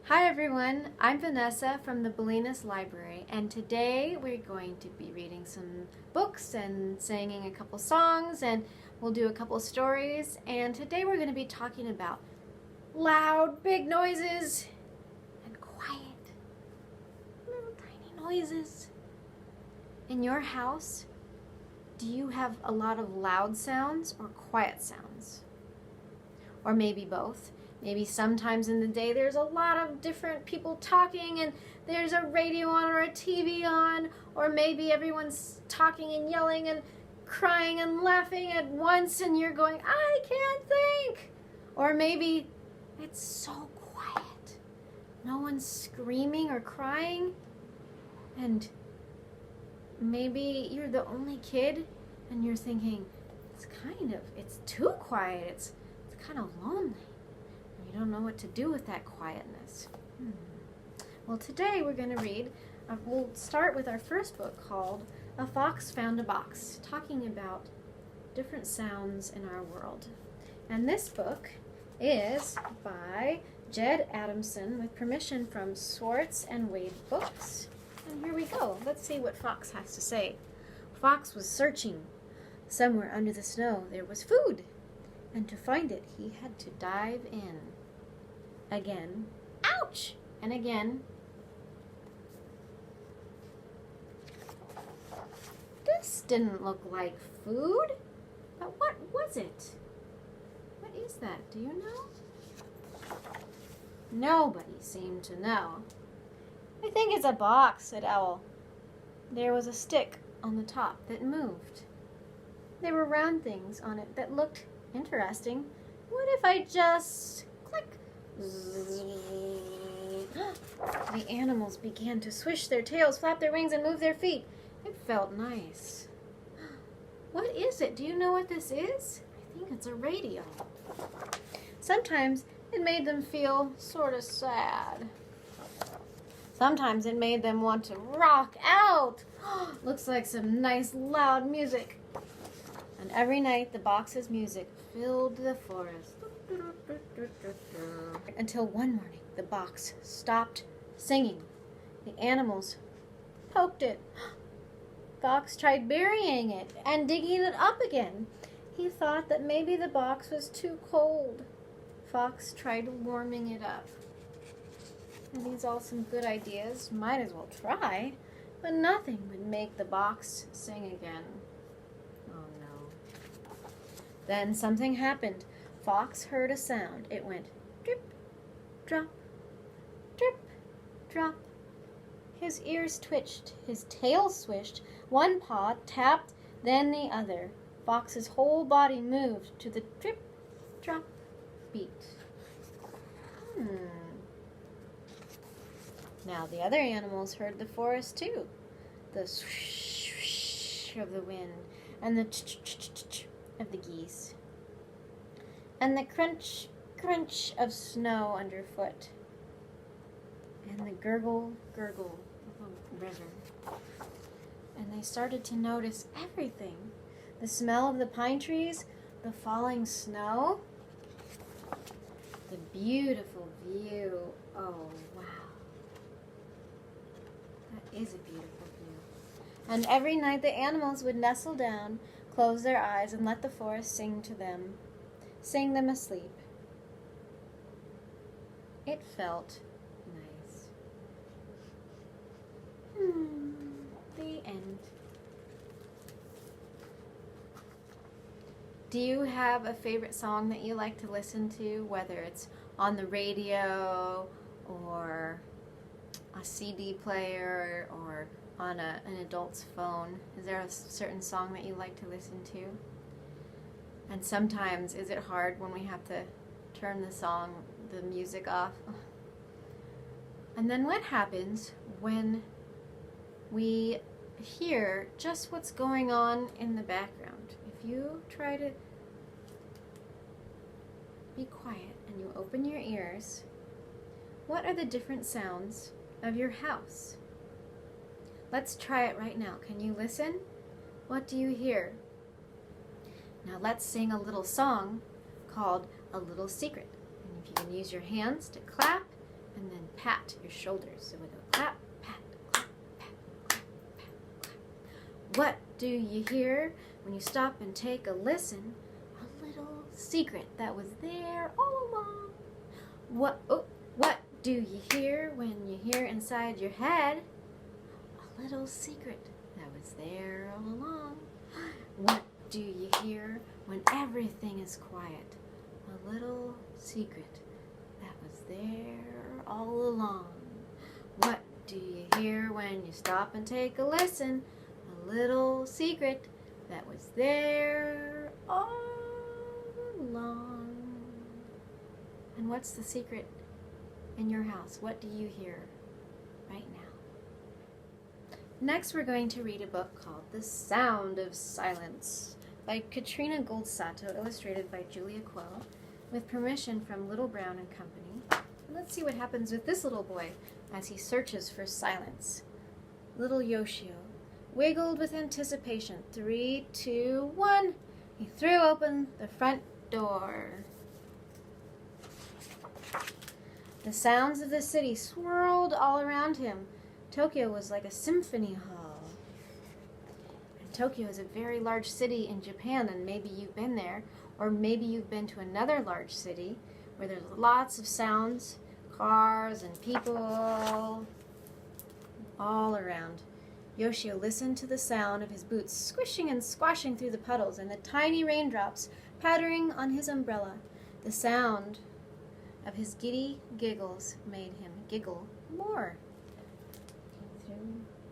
Hi everyone, I'm Vanessa from the Bolinas Library, and today we're going to be reading some books and singing a couple songs, and we'll do a couple stories. And today we're going to be talking about loud, big noises and quiet, little tiny noises. In your house, do you have a lot of loud sounds or quiet sounds? Or maybe both? Maybe sometimes in the day there's a lot of different people talking and there's a radio on or a TV on, or maybe everyone's talking and yelling and crying and laughing at once and you're going, I can't think. Or maybe it's so quiet. No one's screaming or crying, and maybe you're the only kid and you're thinking, it's too quiet, it's kind of lonely. You don't know what to do with that quietness. Well, today we're going to read, we'll start with our first book called A Fox Found a Box, talking about different sounds in our world. And this book is by Ged Adamson with permission from Schwartz and Wade Books. And here we go. Let's see what Fox has to say. Fox was searching. Somewhere under the snow there was food, and to find it he had to dive in. Again, ouch! And again. This didn't look like food, but what was it? What is that? Do you know? Nobody seemed to know. I think it's a box, said Owl. There was a stick on the top that moved. There were round things on it that looked interesting. What if I just click? The animals began to swish their tails, flap their wings, and move their feet. It felt nice. What is it? Do you know what this is? I think it's a radio. Sometimes it made them feel sort of sad. Sometimes it made them want to rock out. Looks like some nice loud music. And every night the box's music filled the forest. Until one morning the box stopped singing. The animals poked it. Fox tried burying it and digging it up again. He thought that maybe the box was too cold. Fox tried warming it up. And these all some good ideas. Might as well try. But nothing would make the box sing again. Oh no. Then something happened. Fox heard a sound. It went drip, drop, drip, drop. His ears twitched. His tail swished. One paw tapped, then the other. Fox's whole body moved to the drip, drop beat. Now the other animals heard the forest too. The swish, swish of the wind, and the ch-ch-ch-ch of the geese, and the crunch, crunch of snow underfoot, and the gurgle, gurgle of a river. And they started to notice everything. The smell of the pine trees, the falling snow, the beautiful view. Oh, wow. That is a beautiful view. And every night the animals would nestle down, close their eyes, and let the forest sing to them, sing them asleep. It felt nice. The end. Do you have a favorite song that you like to listen to, whether it's on the radio or a CD player or on an adult's phone? Is there a certain song that you like to listen to? And sometimes, is it hard when we have to turn the music off? And then what happens when we hear just what's going on in the background? If you try to be quiet and you open your ears, what are the different sounds of your house? Let's try it right now. Can you listen? What do you hear? Now let's sing a little song called A Little Secret. And if you can use your hands to clap and then pat your shoulders. So we go clap, pat, clap, pat, clap, pat, clap. What do you hear when you stop and take a listen? A little secret that was there all along. What do you hear when you hear inside your head? A little secret that was there all along. What do you hear when everything is quiet? A little secret that was there all along. What do you hear when you stop and take a listen? A little secret that was there all along. And what's the secret in your house? What do you hear right now? Next, we're going to read a book called The Sound of Silence by Katrina Goldsaito, illustrated by Julia Quill, with permission from Little Brown and Company. And let's see what happens with this little boy as he searches for silence. Little Yoshio wiggled with anticipation. 3, 2, 1. He threw open the front door. The sounds of the city swirled all around him. Tokyo was like a symphony hall. And Tokyo is a very large city in Japan, and maybe you've been there, or maybe you've been to another large city where there's lots of sounds, cars and people all around. Yoshio listened to the sound of his boots squishing and squashing through the puddles and the tiny raindrops pattering on his umbrella. The sound of his giddy giggles made him giggle more.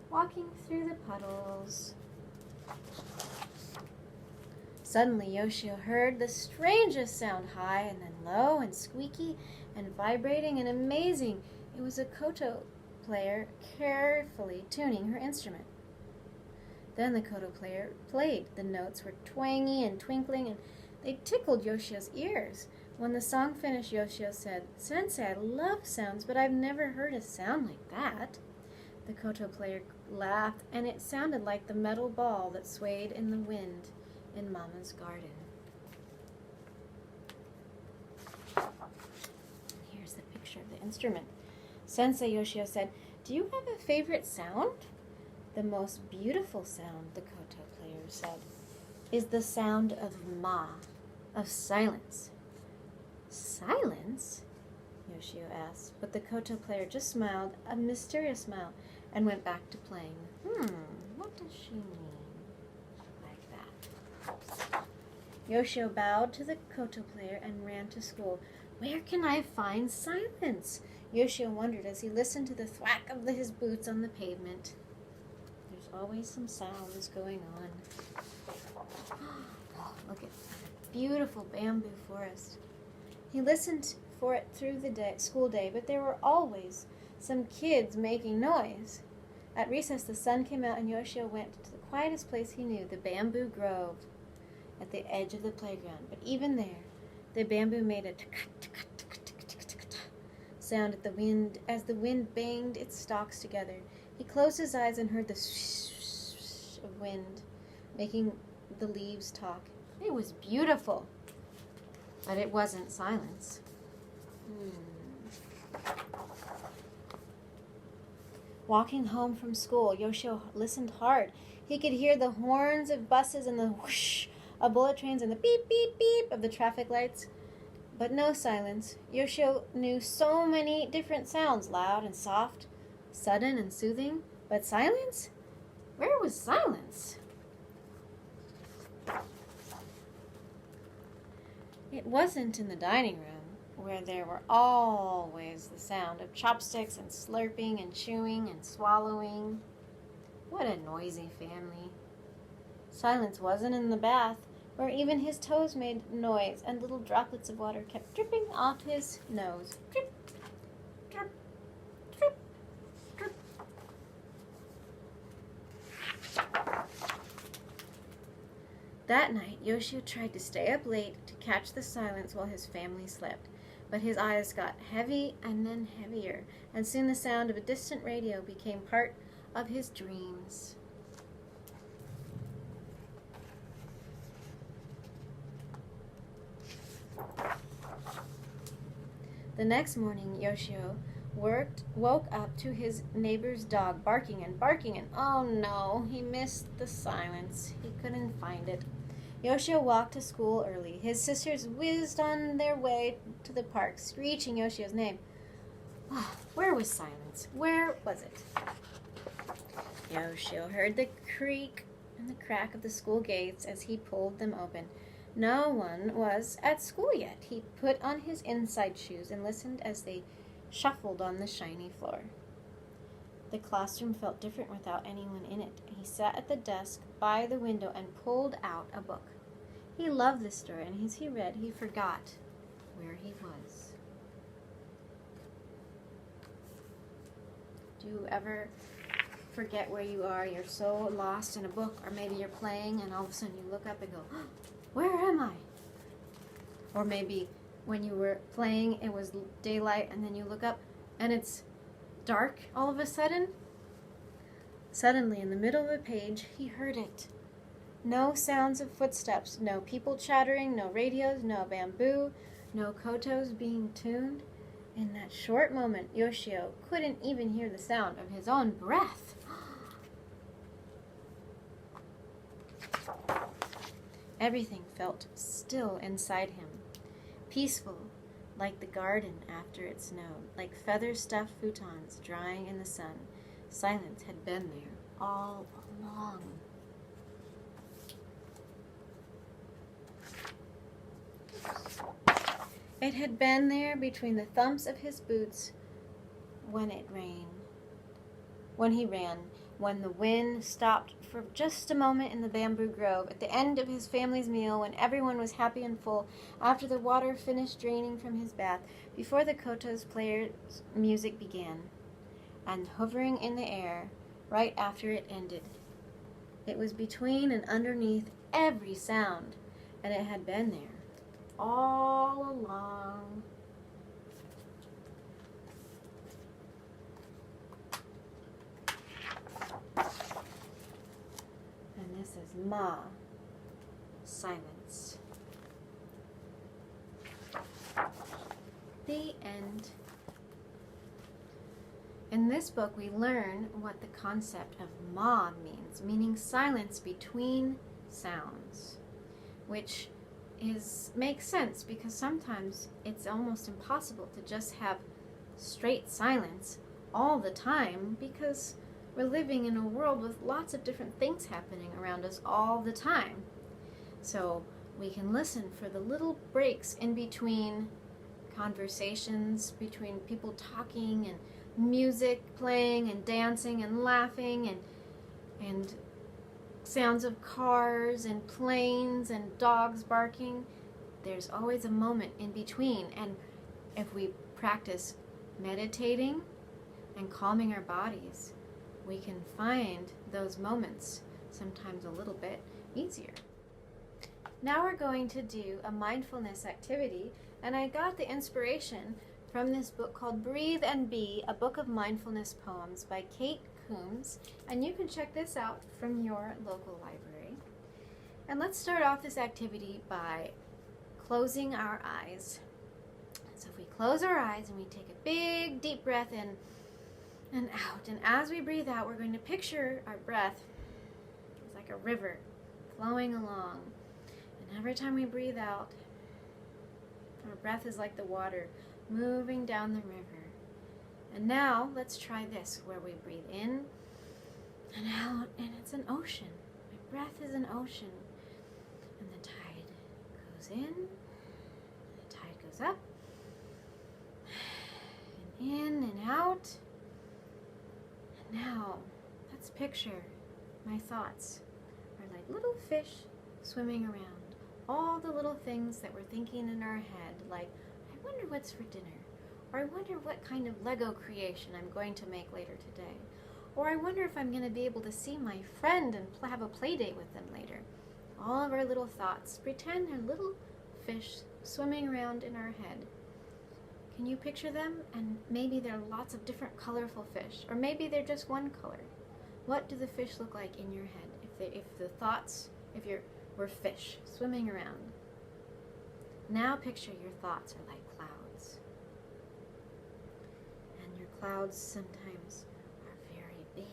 Walking through the puddles. Suddenly, Yoshio heard the strangest sound, high and then low and squeaky and vibrating and amazing. It was a koto player carefully tuning her instrument. Then the koto player played. The notes were twangy and twinkling, and they tickled Yoshio's ears. When the song finished, Yoshio said, "Sensei, I love sounds, but I've never heard a sound like that." The koto player laughed, and it sounded like the metal ball that swayed in the wind in Mama's garden. Here's the picture of the instrument. Sensei, Yoshio said, "Do you have a favorite sound?" "The most beautiful sound," the koto player said, "is the sound of ma, of silence." "Silence?" Yoshio asked, but the koto player just smiled, a mysterious smile, and went back to playing. What does she mean? Like that. Yoshio bowed to the koto player and ran to school. Where can I find silence? Yoshio wondered as he listened to the thwack of his boots on the pavement. There's always some sounds going on. Oh, look at that beautiful bamboo forest. He listened for it through the school day, but there were always some kids making noise. At recess, the sun came out and Yoshio went to the quietest place he knew, the bamboo grove at the edge of the playground. But even there, the bamboo made a sound at the wind as the wind banged its stalks together. He closed his eyes and heard the swish of wind, making the leaves talk. It was beautiful, but it wasn't silence. Walking home from school, Yoshio listened hard. He could hear the horns of buses and the whoosh of bullet trains and the beep, beep, beep of the traffic lights. But no silence. Yoshio knew so many different sounds, loud and soft, sudden and soothing. But silence? Where was silence? It wasn't in the dining room, where there were always the sound of chopsticks and slurping and chewing and swallowing. What a noisy family. Silence wasn't in the bath, where even his toes made noise and little droplets of water kept dripping off his nose. Drip, drip, drip, drip. That night, Yoshio tried to stay up late to catch the silence while his family slept. But his eyes got heavy and then heavier, and soon the sound of a distant radio became part of his dreams. The next morning, Yoshio woke up to his neighbor's dog barking and barking, and oh no, he missed the silence. He couldn't find it. Yoshio walked to school early. His sisters whizzed on their way to the park, screeching Yoshio's name. Oh, where was silence? Where was it? Yoshio heard the creak and the crack of the school gates as he pulled them open. No one was at school yet. He put on his inside shoes and listened as they shuffled on the shiny floor. The classroom felt different without anyone in it. He sat at the desk by the window and pulled out a book. He loved this story, and as he read, he forgot where he was. Do you ever forget where you are? You're so lost in a book, or maybe you're playing and all of a sudden you look up and go, oh, where am I? Or maybe when you were playing it was daylight and then you look up and it's dark all of a sudden. Suddenly in the middle of a page he heard it. No sounds of footsteps, no people chattering, no radios, no bamboo, no kotos being tuned. In that short moment, Yoshio couldn't even hear the sound of his own breath. Everything felt still inside him, peaceful, like the garden after it snowed, like feather-stuffed futons drying in the sun. Silence had been there all along. It had been there between the thumps of his boots when it rained, when he ran, when the wind stopped for just a moment in the bamboo grove, at the end of his family's meal, when everyone was happy and full, after the water finished draining from his bath, before the kotos player's music began, and hovering in the air right after it ended. It was between and underneath every sound, and it had been there all along. And this is Ma, silence. The end. In this book, we learn what the concept of Ma means, meaning silence between sounds, which makes sense because sometimes it's almost impossible to just have straight silence all the time because we're living in a world with lots of different things happening around us all the time. So we can listen for the little breaks in between conversations, between people talking and music playing and dancing and laughing and sounds of cars and planes and dogs barking. There's always a moment in between, and if we practice meditating and calming our bodies, we can find those moments sometimes a little bit easier. Now we're going to do a mindfulness activity, and I got the inspiration from this book called Breathe and Be, a book of mindfulness poems by Kate Coombs, and you can check this out from your local library. And let's start off this activity by closing our eyes. So if we close our eyes and we take a big deep breath in and out, and as we breathe out, we're going to picture our breath as like a river flowing along, and every time we breathe out, our breath is like the water moving down the river. And now let's try this, where we breathe in and out, and it's an ocean. My breath is an ocean, and the tide goes in, and the tide goes up, and in and out. And now let's picture my thoughts are like little fish swimming around. All the little things that we're thinking in our head, like, I wonder what's for dinner. Or I wonder what kind of Lego creation I'm going to make later today. Or I wonder if I'm going to be able to see my friend and have a play date with them later. All of our little thoughts, pretend they're little fish swimming around in our head. Can you picture them? And maybe there are lots of different colorful fish. Or maybe they're just one color. What do the fish look like in your head? If we're fish swimming around. Now picture your thoughts are like clouds. And you're Clouds sometimes are very big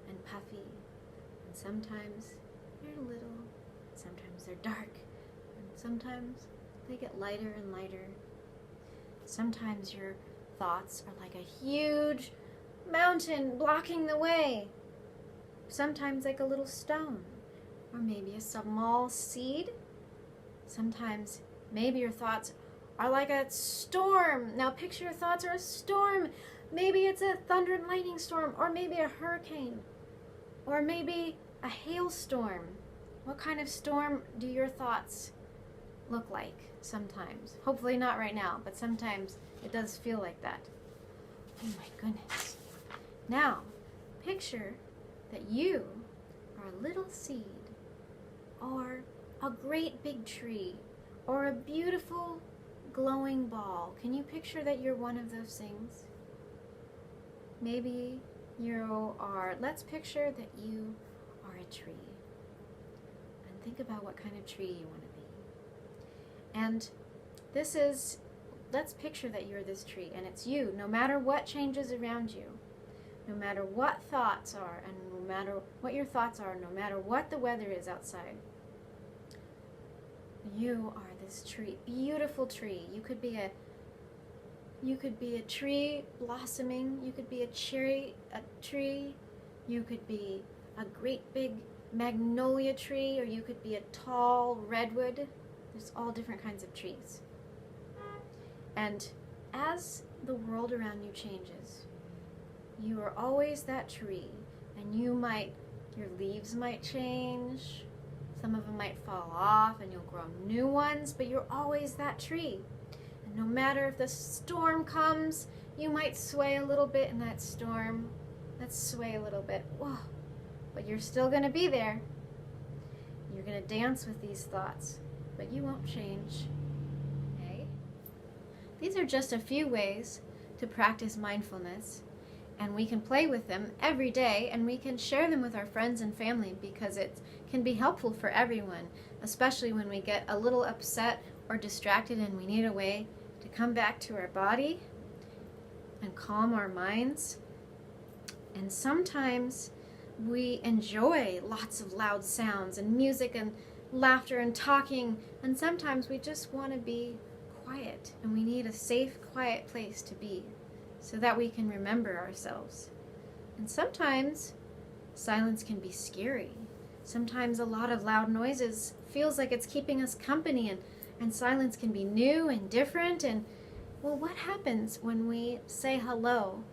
and puffy, and sometimes they're little, sometimes they're dark, and sometimes they get lighter and lighter. Sometimes your thoughts are like a huge mountain blocking the way. Sometimes like a little stone, or maybe a small seed. Sometimes maybe your thoughts are like a storm. Now picture your thoughts are a storm. Maybe it's a thunder and lightning storm, or maybe a hurricane, or maybe a hailstorm. What kind of storm do your thoughts look like sometimes? Hopefully not right now, but sometimes it does feel like that. Oh my goodness. Now, picture that you are a little seed, or a great big tree, or a beautiful glowing ball. Can you picture that you're one of those things? Maybe you are, let's picture that you are a tree. And think about what kind of tree you want to be. And let's picture that you're this tree, and it's you, no matter what changes around you, no matter what thoughts are, and no matter what your thoughts are, no matter what the weather is outside. You are this tree, beautiful tree. You could be a tree blossoming. You could be a tree. You could be a great big magnolia tree, or you could be a tall redwood. There's all different kinds of trees. And as the world around you changes, you are always that tree, and your leaves might change. Some of them might fall off and you'll grow new ones, but you're always that tree. And no matter if the storm comes, you might sway a little bit in that storm. Let's sway a little bit. Whoa. But you're still going to be there. You're going to dance with these thoughts, but you won't change. Okay? These are just a few ways to practice mindfulness. And we can play with them every day, and we can share them with our friends and family, because it can be helpful for everyone, especially when we get a little upset or distracted and we need a way to come back to our body and calm our minds. And sometimes we enjoy lots of loud sounds and music and laughter and talking, and sometimes we just want to be quiet, and we need a safe, quiet place to be, so that we can remember ourselves. And sometimes silence can be scary. Sometimes a lot of loud noises feels like it's keeping us company, and silence can be new and different. And well, what happens when we say hello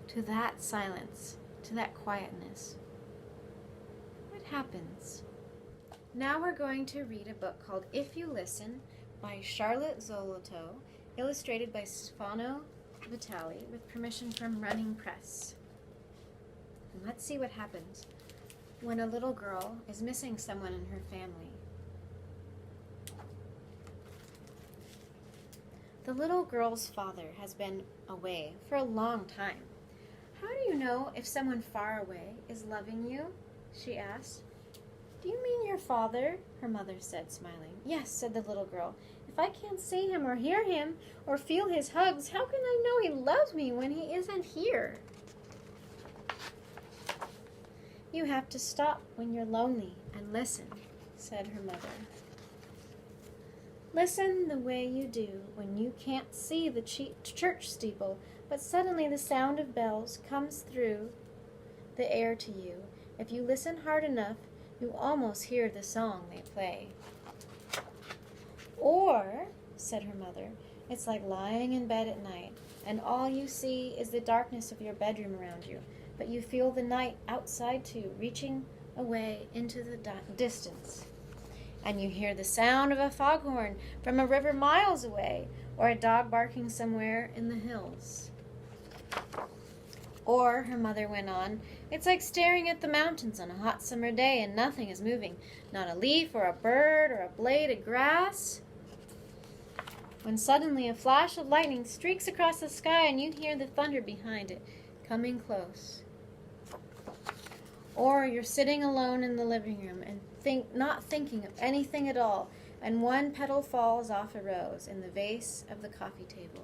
to that silence, to that quietness? What happens? Now we're going to read a book called If You Listen by Charlotte Zolotow, illustrated by Stefano Vitali, with permission from Running Press. And let's see what happens when a little girl is missing someone in her family. The little girl's father has been away for a long time. How do you know if someone far away is loving you? She asked. Do you mean your father? Her mother said, smiling. Yes, said the little girl. If I can't see him or hear him or feel his hugs, how can I know he loves me when he isn't here? You have to stop when you're lonely and listen, said her mother. Listen the way you do when you can't see the church steeple, but suddenly the sound of bells comes through the air to you. If you listen hard enough, you almost hear the song they play. Or, said her mother, it's like lying in bed at night, and all you see is the darkness of your bedroom around you, but you feel the night outside too, reaching away into the distance. And you hear the sound of a foghorn from a river miles away, or a dog barking somewhere in the hills. Or, her mother went on, it's like staring at the mountains on a hot summer day and nothing is moving, not a leaf or a bird or a blade of grass. When suddenly a flash of lightning streaks across the sky and you hear the thunder behind it, coming close. Or you're sitting alone in the living room and not thinking of anything at all, and one petal falls off a rose in the vase of the coffee table.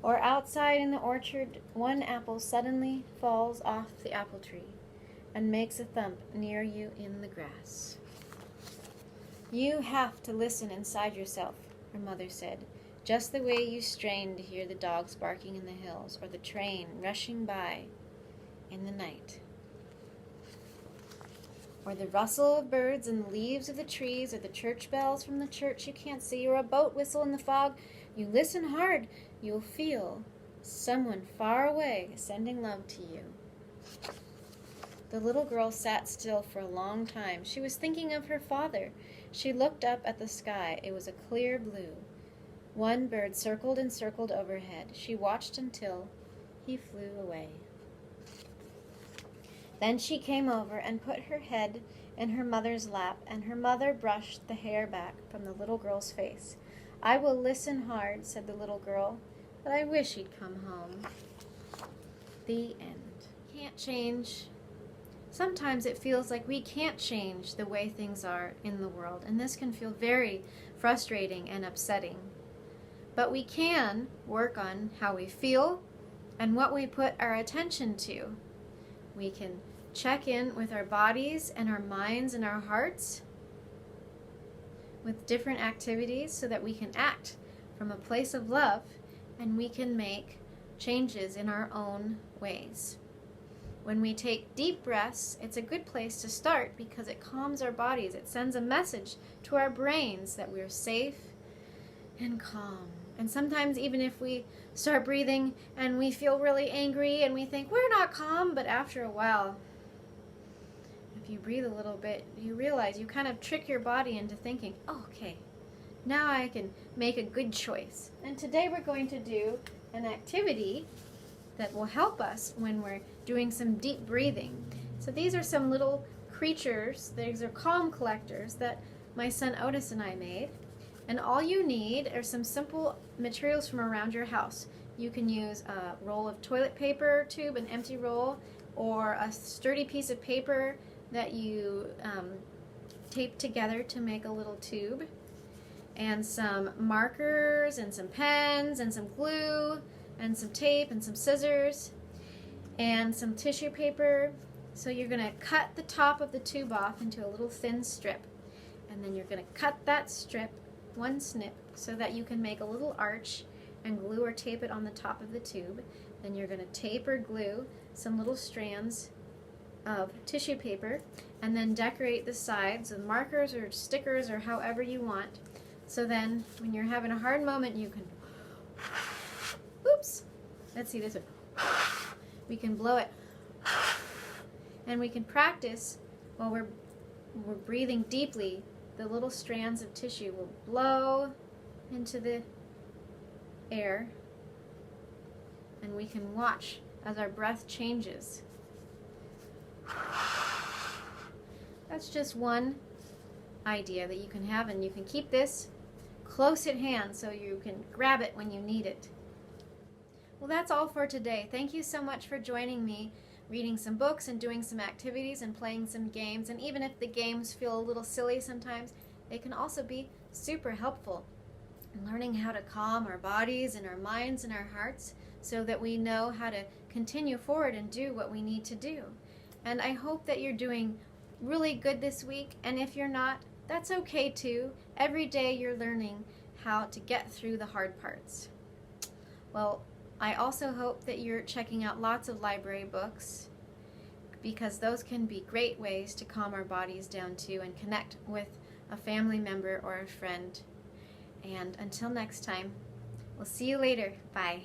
Or outside in the orchard, one apple suddenly falls off the apple tree and makes a thump near you in the grass. You have to listen inside yourself, her mother said, just the way you strain to hear the dogs barking in the hills or the train rushing by in the night. Or the rustle of birds in the leaves of the trees, or the church bells from the church you can't see, or a boat whistle in the fog. You listen hard, you'll feel someone far away sending love to you. The little girl sat still for a long time. She was thinking of her father. She looked up at the sky. It was a clear blue. One bird circled and circled overhead. She watched until he flew away. Then she came over and put her head in her mother's lap, and her mother brushed the hair back from the little girl's face. I will listen hard, said the little girl, but I wish he'd come home. The end. Can't change. Sometimes it feels like we can't change the way things are in the world, and this can feel very frustrating and upsetting. But we can work on how we feel and what we put our attention to. We can check in with our bodies and our minds and our hearts with different activities so that we can act from a place of love and we can make changes in our own ways. When we take deep breaths, it's a good place to start because it calms our bodies. It sends a message to our brains that we're safe and calm. And sometimes even if we start breathing and we feel really angry and we think we're not calm, but after a while, if you breathe a little bit, you realize you kind of trick your body into thinking, oh, okay, now I can make a good choice. And today we're going to do an activity that will help us when we're doing some deep breathing. So these are some little creatures, these are calm collectors that my son Otis and I made. And all you need are some simple materials from around your house. You can use a roll of toilet paper tube, an empty roll, or a sturdy piece of paper that you tape together to make a little tube, and some markers and some pens and some glue and some tape and some scissors and some tissue paper. So you're going to cut the top of the tube off into a little thin strip, and then you're going to cut that strip one snip so that you can make a little arch and glue or tape it on the top of the tube. Then you're going to tape or glue some little strands of tissue paper and then decorate the sides with markers or stickers or however you want. So then when you're having a hard moment, you can, oops, let's see this one. We can blow it, and we can practice while we're breathing deeply. The little strands of tissue will blow into the air, and we can watch as our breath changes. That's just one idea that you can have, and you can keep this close at hand so you can grab it when you need it. Well, that's all for today. Thank you so much for joining me, reading some books and doing some activities and playing some games. And even if the games feel a little silly sometimes, they can also be super helpful in learning how to calm our bodies and our minds and our hearts so that we know how to continue forward and do what we need to do. And I hope that you're doing really good this week, and if you're not, that's okay too. Every day you're learning how to get through the hard parts. Well, I also hope that you're checking out lots of library books, because those can be great ways to calm our bodies down too and connect with a family member or a friend. And until next time, we'll see you later. Bye.